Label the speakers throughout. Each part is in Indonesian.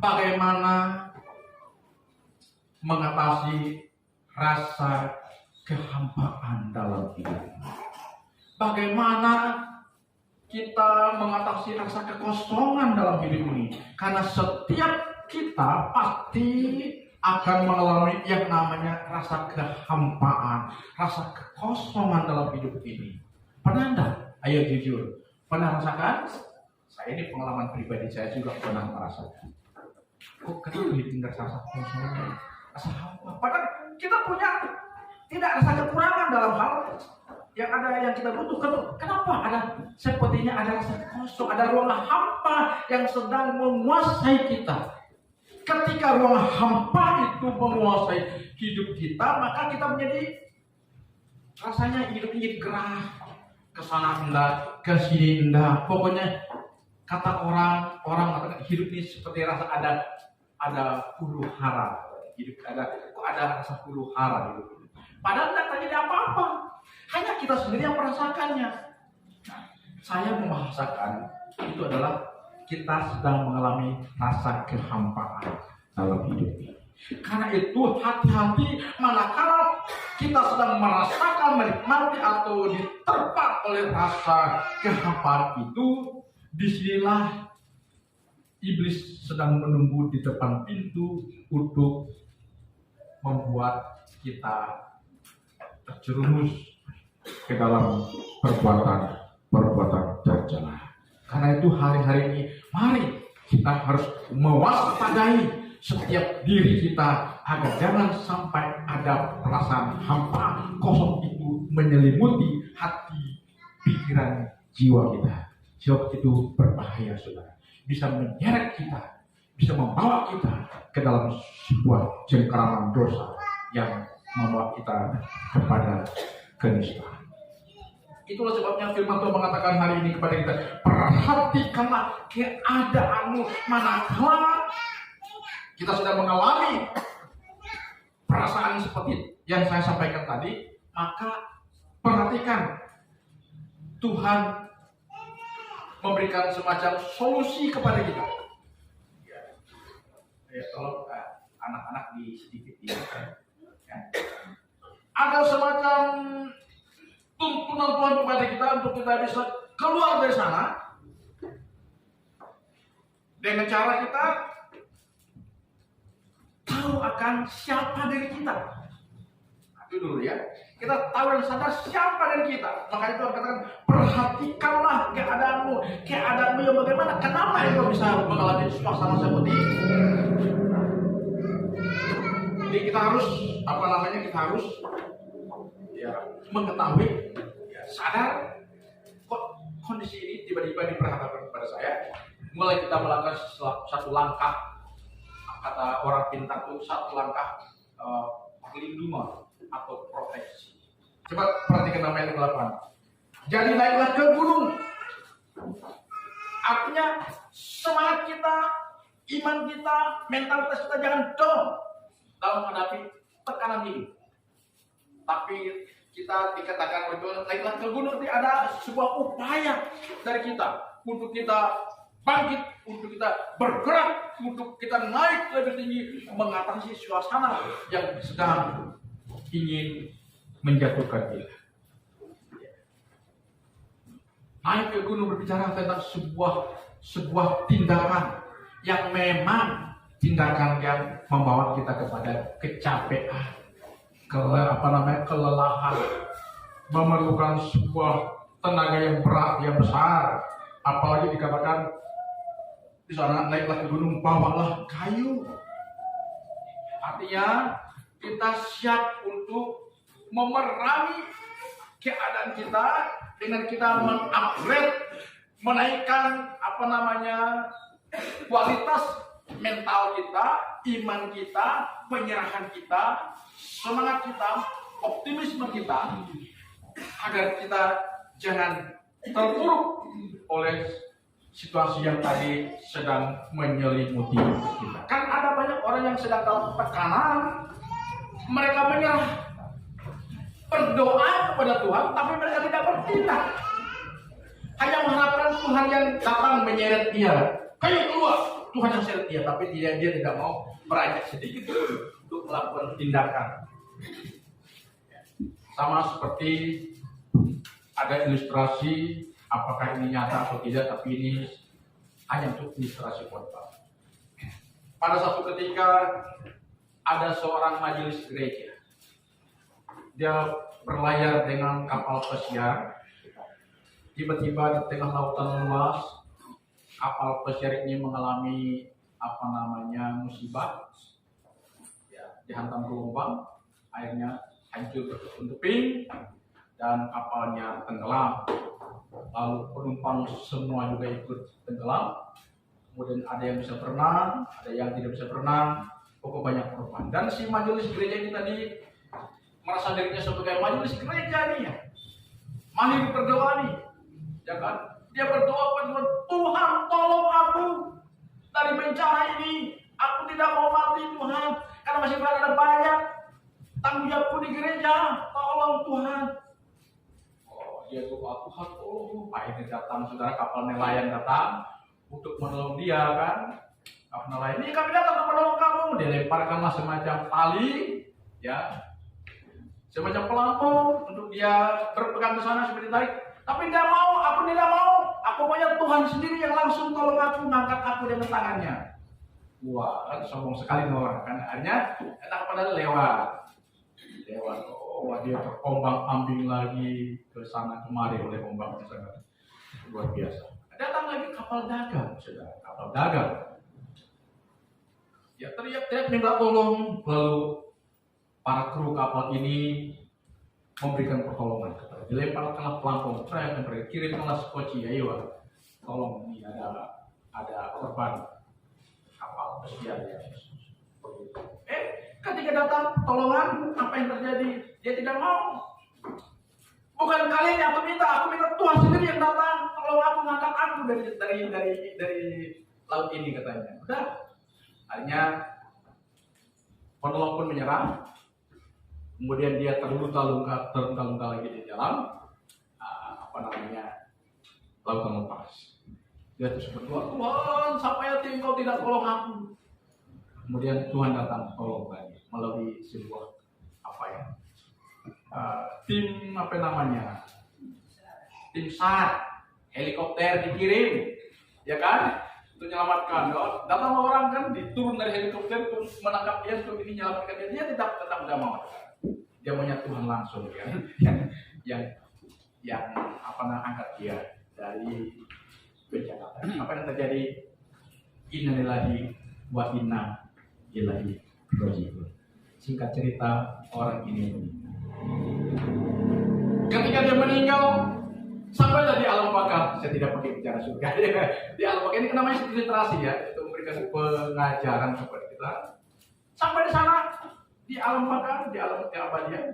Speaker 1: bagaimana mengatasi rasa kehampaan dalam hidup. Bagaimana kita mengatasi rasa kekosongan dalam hidup ini. Karena setiap kita pasti akan mengalami yang namanya rasa kehampaan, rasa kekosongan dalam hidup ini. Pernah enggak? Ayo jujur. Pernah rasakan? Saya ini pengalaman pribadi, saya juga pernah merasakan. Kok kenapa tinggal rasa kosong, rasa hampa? Padahal kita punya tidak rasa kekurangan dalam hal yang ada yang kita butuhkan. Kenapa ada sepertinya ada rasa kosong, ada ruang hampa yang sedang menguasai kita. Ketika ruang hampa itu menguasai hidup kita, maka kita menjadi rasanya hidup ini gerah, kesana enggak, ke sini enggak. Pokoknya kata orang mengatakan hidup ini seperti rasa ada huru hara. Hidup kok ada rasa huru hara hidup ini. Padahal tidak terjadi apa-apa. Hanya kita sendiri yang merasakannya. Nah, saya membahasakan itu adalah kita sedang mengalami rasa kehampaan dalam hidup ini. Karena itu hati-hati manakala kita sedang merasakan, menikmati atau diterpa oleh rasa kehampaan itu, disinilah iblis sedang menunggu di depan pintu untuk membuat kita terjerumus ke dalam perbuatan tercela. Karena itu hari-hari ini mari kita harus mewaspadai setiap diri kita agar jangan sampai ada perasaan hampa kosong itu menyelimuti hati, pikiran, jiwa kita. Sebab itu berbahaya, saudara. Bisa menyeret kita, bisa membawa kita ke dalam sebuah cengkeraman dosa yang membawa kita kepada kenistaan. Itulah sebabnya firman Tuhan mengatakan hari ini kepada kita, perhatikanlah keadaanmu manakala kita sedang mengalami perasaan seperti yang saya sampaikan tadi, maka perhatikan Tuhan memberikan semacam solusi kepada kita. Ya, tolong anak-anak di sedikit ini. Ya. Ada semacam tuntunan Tuhan kepada kita untuk kita bisa keluar dari sana dengan cara kita tahu akan siapa diri kita. Nah, itu dulu ya. Kita tahu dan sadar siapa diri kita. Maka itu katakan perhatikanlah keadaanmu yang bagaimana. Kenapa itu bisa mengalami suasana seperti ini? Jadi kita harus kita harus mengetahui, sadar kok kondisi ini tiba-tiba diperhadapkan kepada saya. Mulai kita melakukan satu langkah, kata orang pintar itu satu langkah perlindungan atau proteksi. Coba perhatikan nama yang ke-8. Jadi naiklah ke gunung. Artinya semangat kita, iman kita, mentalitas kita jangan down dalam menghadapi tekanan hidup. Tapi kita dikatakan oleh Tuhan, naiklah ke gunung, ada sebuah upaya dari kita untuk kita bangkit, untuk kita bergerak, untuk kita naik lebih tinggi, mengatasi suasana yang sedang ingin menjatuhkan kita. Naik ke gunung berbicara tentang sebuah tindakan yang memang tindakan yang membawa kita kepada kecapean, kelelahan, memerlukan sebuah tenaga yang berat, yang besar. Apalagi dikatakan di sana, naiklah ke gunung, bawalah kayu. Artinya kita siap untuk memerangi keadaan kita dengan kita mengupgrade, menaikkan kualitas mental kita, iman kita, penyerahan kita, semangat kita, optimisme kita, agar kita jangan terpuruk oleh situasi yang tadi sedang menyelimuti kita. Kan ada banyak orang yang sedang dalam tekanan, mereka menyerah, berdoa kepada Tuhan, tapi mereka tidak bertindak. Hanya mengharapkan Tuhan yang datang menyeret dia. Ayo keluar. Tuhan yang setia, tapi dia tidak mau beranjak sedikit untuk melakukan tindakan. Sama seperti ada ilustrasi, apakah ini nyata atau tidak, tapi ini hanya untuk ilustrasi khotbah. Pada suatu ketika ada seorang majelis gereja. Dia berlayar dengan kapal pesiar. Tiba-tiba di tengah lautan luas, kapal pesiar ini mengalami musibah. Ya, dihantam gelombang, airnya hancur berkeping-keping dan kapalnya tenggelam. Lalu penumpang semua juga ikut tenggelam. Kemudian ada yang bisa berenang, ada yang tidak bisa berenang, pokok banyak korban. Dan si majelis gereja ini tadi merasa dirinya sebagai majelis gereja nih ya, mahir berdoa nih, ya kan? Dia berdoa kepada Tuhan, tolong aku dari bencana ini. Aku tidak mau mati Tuhan, karena masih ada banyak tanggung jawabku di gereja. Tolong Tuhan. Oh, dia doa Tuhan, tolong. Akhirnya datang saudara, kapal nelayan datang untuk menolong dia kan. Kapal nelayan ini, kami datang untuk menolong kamu. Dia lemparkanlah semacam tali, ya, semacam pelampung untuk dia berpegang ke sana seperti tarik. Tapi tidak mau, aku tidak mau. Aku maunya Tuhan sendiri yang langsung tolong aku, mengangkat aku dengan tangannya. Wah, kan sombong sekali orang kan. Akhirnya enak pada lewat. Oh, dia terombang-ambing lagi ke sana kemari oleh ombak yang sangat luar biasa. Datang lagi kapal dagang, saudara, kapal dagang. Ya teriak-teriak minta tolong, lalu para kru kapal ini memberikan pertolongan kepada. Dilemparkanlah pelampung, teriak mereka, kirimkanlah skoci, ayo, tolong ini ada korban kapal pesiar ya. Ketika datang pertolongan, apa yang terjadi? Dia tidak mau. Bukan kalian yang aku minta Tuhan sendiri yang datang. Tolong aku, ngangkat aku dari laut ini katanya. Udah. Akhirnya penolong pun menyerah. Kemudian dia terluka-luka lagi di dalam lautan lepas. Dia terus berdoa, Tuhan, sampai hati Engkau tidak tolong aku. Kemudian Tuhan datang tolong lagi melalui sebuah tim tim SAR, helikopter dikirim, ya kan, untuk menyelamatkan. Datang orang kan, diturun dari helikopter untuk menangkap dia, untuk ini menyelamatkan dia. Dia tetap tidak mau. Dia maunya Tuhan langsung kan, yang angkat dia dari bencana. Apa yang terjadi? Inna lillahi wa inna ilaihi raji'un. Singkat cerita, orang ini meninggal. Ketika dia meninggal, sampailah di alam baka. Saya tidak pakai bicara surga. Di alam baka ini namanya literasi ya, itu memberikan pengajaran kepada kita. Sampai di sana, di alam baka, di alam keabadian,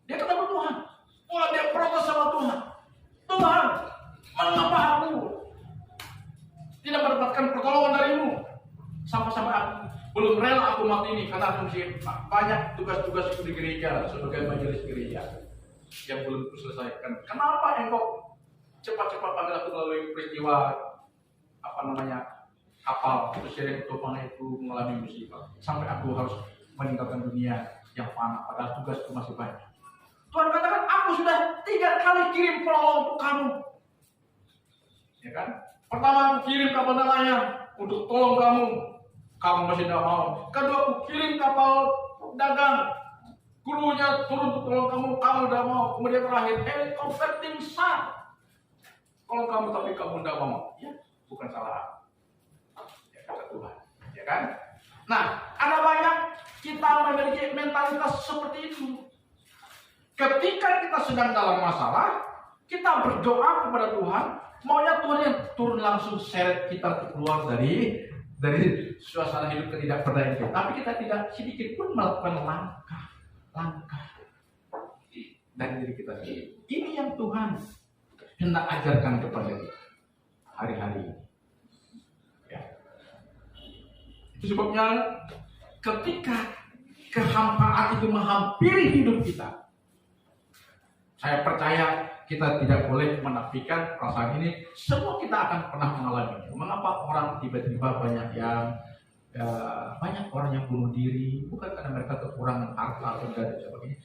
Speaker 1: dia ketemu Tuhan. Wah, dia protes sama Tuhan. Tuhan, mengapa aku tidak mendapatkan pertolongan darimu? Sampai-sampai aku belum rela aku mati ini, karena aku masih banyak tugas-tugas di gereja sebagai majelis gereja yang belum selesaikan. Kenapa engkau cepat-cepat panggil aku melalui peristiwa kapal pesiar yang bertopang itu mengalami musibah sampai aku harus meninggalkan dunia yang fana, padahal tugasku masih banyak. Tuhan katakan, aku sudah 3 kali kirim penolong untuk kamu, ya kan? Pertama aku kirim kapal nelayan untuk tolong kamu masih tidak mau. Kedua aku kirim kapal dagang, krunya turun untuk tolong kamu tidak mau. Kemudian terakhir helikopter tim SAR, tolong kamu tapi kamu tidak mau. Ya, bukan salah ya, kata Tuhan, ya kan? Nah, ada banyak kita memiliki mentalitas seperti itu. Ketika kita sedang dalam masalah, kita berdoa kepada Tuhan, maunya Tuhan yang turun langsung seret kita keluar dari suasana hidup ketidakberdayaan kita. Tapi kita tidak sedikit pun melakukan langkah dari diri kita sendiri. Ini yang Tuhan hendak ajarkan kepada kita hari-hari ini. Ya. Itu sebabnya ketika kehampaan itu menghampiri hidup kita, saya percaya kita tidak boleh menafikan perasaan ini. Semua kita akan pernah mengalaminya. Mengapa orang tiba-tiba banyak orang yang bunuh diri? Bukan karena mereka kekurangan harta atau dan sebagainya.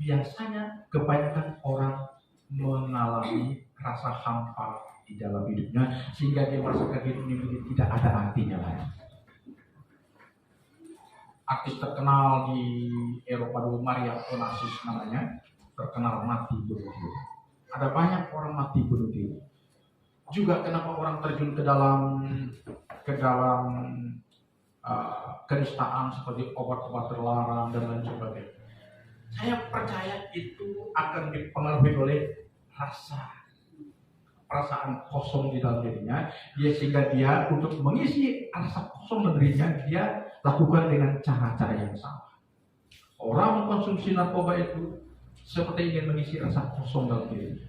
Speaker 1: Biasanya kebanyakan orang mengalami rasa hampa di dalam hidupnya, sehingga dia merasakan hidup ini tidak ada artinya lagi. Artis terkenal di Eropa dulu, Maria Onassis namanya, terkenal mati bunuh diri. Ada banyak orang mati bunuh diri. Juga kenapa orang terjun ke dalam kenistaan seperti obat-obat terlarang dan lain sebagainya. Saya percaya itu akan dipengaruhi oleh perasaan kosong di dalam dirinya, sehingga dia untuk mengisi rasa kosong dalam dirinya, dia lakukan dengan cara-cara yang salah. Orang mengkonsumsi narkoba itu seperti ingin mengisi rasa kosong dalam dirinya.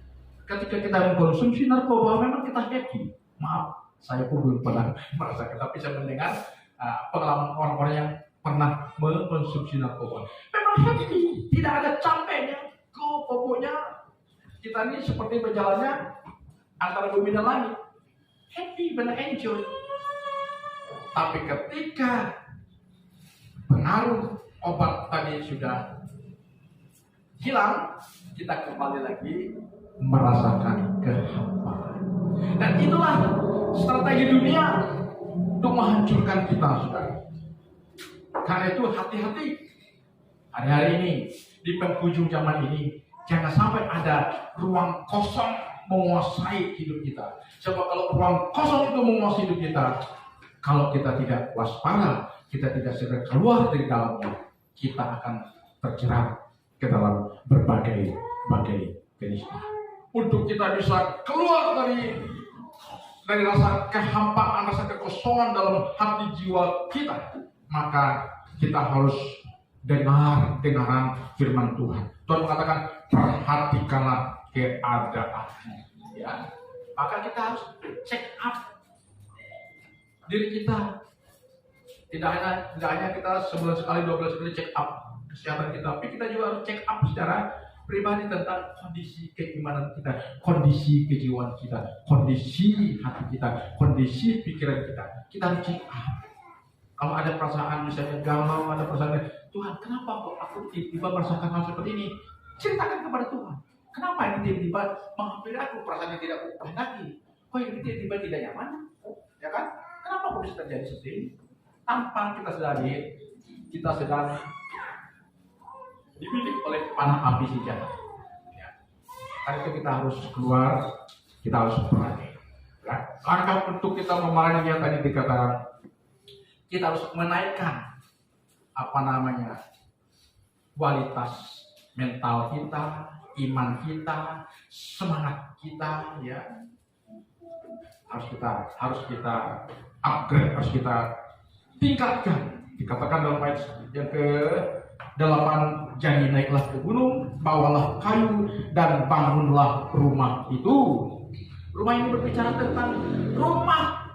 Speaker 1: Ketika kita mengkonsumsi narkoba, memang kita happy. Maaf, saya pun belum pernah merasakan, tapi saya mendengar pengalaman orang-orang yang pernah mengkonsumsi narkoba. Memang happy, tidak ada capeknya. Pokoknya kita ini seperti berjalannya antara bumi dan langit, happy, benar enjoy. Tapi ketika pengaruh obat tadi sudah hilang, kita kembali lagi merasakan kehampaan. Dan itulah strategi dunia untuk menghancurkan kita, saudara. Karena itu hati-hati hari-hari ini di penghujung zaman ini, jangan sampai ada ruang kosong menguasai hidup kita. Sebab kalau ruang kosong itu menguasai hidup kita, kalau kita tidak waspada, kita tidak segera keluar dari dalamnya, kita akan terjerat ke dalam berbagai keniscayaan. Untuk kita bisa keluar dari rasa kehampaan, rasa kekosongan dalam hati jiwa kita, maka kita harus dengaran firman Tuhan. Tuhan mengatakan, perhatikanlah keadaanmu, ya. Maka kita harus check up diri kita. Tidak hanya kita sebulan sekali, 2 bulan sekali check up kesehatan kita, tapi kita juga harus check up secara pribadi tentang kondisi keimanan kita, kondisi kejiwaan kita, kondisi hati kita, kondisi pikiran kita. Kita harus check up. Kalau ada perasaan misalnya galau, ada perasaan, Tuhan, kenapa kok aku tiba-tiba merasakan hal seperti ini? Ceritakan kepada Tuhan. Kenapa ini tiba-tiba menghampiri aku, perasaannya tidak aku kehendaki? Kok ini tiba-tiba tidak nyaman? Ya kan? Kenapa kok bisa terjadi seperti ini? Tanpa kita sadari, kita sedang dibidik oleh panah api si jahat. Ya. Karena itu kita harus keluar, kita harus berani. Ya. Langkah untuk kita memerangi yang tadi dikatakan, kita harus menaikkan kualitas mental kita, iman kita, semangat kita, ya. Harus kita upgrade, harus kita tingkatkan. Dikatakan dalam ayat yang ke-8, jadi naiklah ke gunung, bawalah kayu dan bangunlah rumah itu. Rumah ini berbicara tentang rumah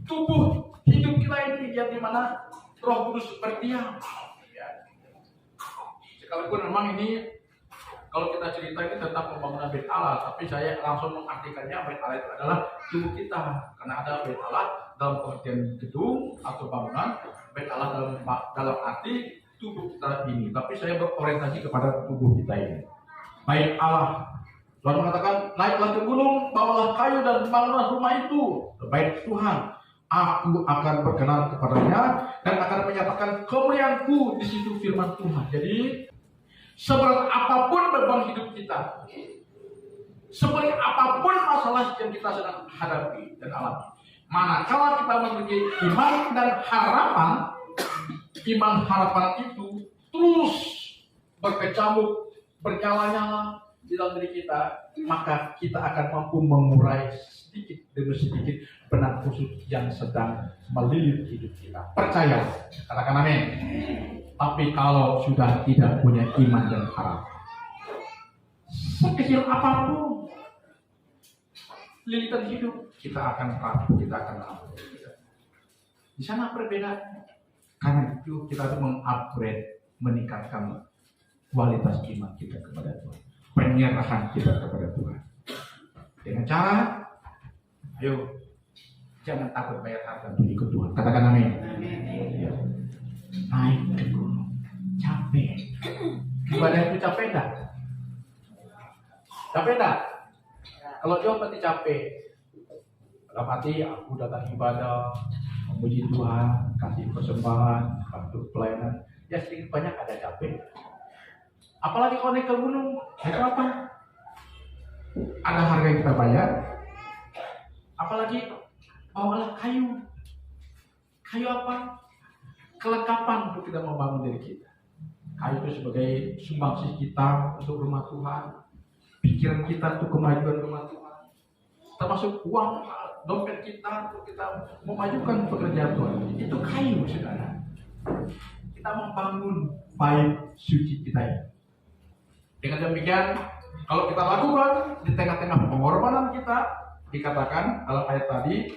Speaker 1: tubuh hidup kita ini, yang dimana Roh Kudus berdiam. Ya. Sekalipun memang ini, kalau kita cerita ini tentang pembangunan Bait Allah, tapi saya langsung mengartikannya Bait Allah itu adalah tubuh kita. Karena ada Bait Allah dalam pengertian gedung atau bangunan, Bait Allah dalam arti tubuh kita ini. Tapi saya berorientasi kepada tubuh kita ini. Bait Allah. Tuhan mengatakan, naiklah ke gunung, bawalah kayu dan bangunlah rumah itu. Bait Tuhan. Aku akan berkenan kepadanya dan akan menyatakan kemuliaanku. Di situ firman Tuhan. Jadi seberat apapun beban hidup kita, seberat apapun masalah yang kita sedang hadapi dan alami, manakala kita memiliki iman dan harapan, iman harapan itu terus berkecamuk, bernyala-nyala di dalam diri kita, maka kita akan mampu mengurai sedikit demi sedikit benang kusut yang sedang melilit hidup kita. Percaya, katakan amin. Tapi kalau sudah tidak punya iman dan harapan, sekecil apapun lilitan hidup, kita akan rapuh, kita akan rapuh. Di sana perbedaannya. Karena itu kita harus mengupgrade, meningkatkan kualitas iman kita kepada Tuhan. penyerahan kita kepada Tuhan. Dengan cara, ayo, jangan takut bayar harga untuk ikut Tuhan. Katakan amin. Ya. Naik ke gunung, capek. Ibadah itu capek enggak? Capek enggak? Kalau jauh pasti capek. Dalam hati aku datang ibadah, memuji Tuhan, kasih persembahan, bantu pelayanan. Ya sedikit banyak ada capek. Apalagi kalau naik ke gunung, naik apa? Ada harga yang kita bayar. Apalagi bawalah kayu. Kayu apa? Kelengkapan untuk kita membangun diri kita. Kayu itu sebagai sumbangsih kita untuk rumah Tuhan. Pikiran kita untuk kemajuan rumah Tuhan. Termasuk uang, dompet kita untuk kita memajukan pekerjaan Tuhan. Itu kayu, saudara. Kita membangun bait suci kita ini. Dengan demikian, kalau kita lakukan di tengah-tengah pengorbanan kita, dikatakan dalam ayat tadi,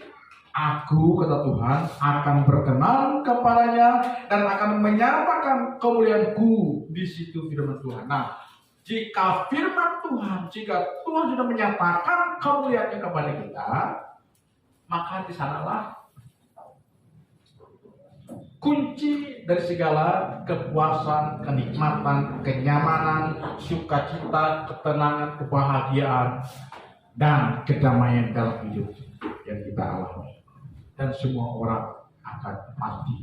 Speaker 1: aku, kata Tuhan, akan berkenan kepadanya dan akan menyatakan kemuliaanku. Di situ firman Tuhan. Nah, jika firman Tuhan, jika Tuhan sudah menyatakan kemuliaannya kepada kita, maka di sanalah kunci dari segala kepuasan, kenikmatan, kenyamanan, sukacita, ketenangan, kebahagiaan, dan kedamaian dalam hidup yang kita alami. Dan semua orang akan pasti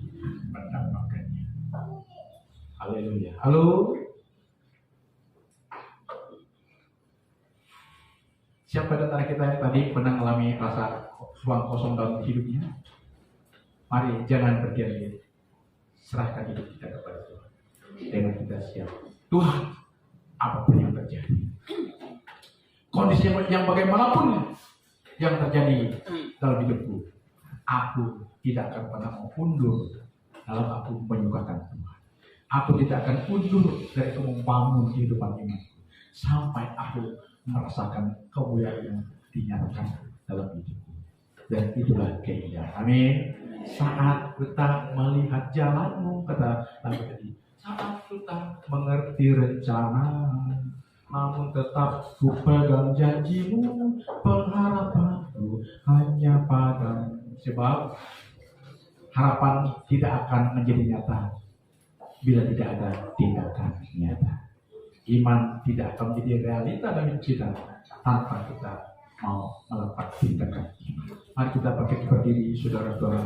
Speaker 1: mendapatkannya. Haleluya. Halo. Siapa di antara kita yang tadi pernah mengalami rasa ruang kosong dalam hidupnya? Mari jangan berdiam diri. Serahkan hidup kita kepada Tuhan. Dengan kita siap. Tuhan, apapun yang terjadi. Kondisi yang bagaimanapun yang terjadi dalam hidupku, aku tidak akan pernah mundur dalam aku menyukakan Tuhan. Aku tidak akan mundur dari membangun kehidupan imanku sampai aku merasakan kemuliaan yang dinyatakan dalam hidupku. Dan itulah keindahan. Amin. Saat kita melihat jalanmu, kata Nabi tadi, saat kita mengerti rencana, namun tetap ku pegang janjimu, pengharapanku hanya padamu. Sebab harapan tidak akan menjadi nyata bila tidak ada tindakan nyata. Iman tidak akan menjadi realita dalam kita tanpa kita mau melakukan tindakan iman. Mari kita bangkit berdiri, saudara-saudara.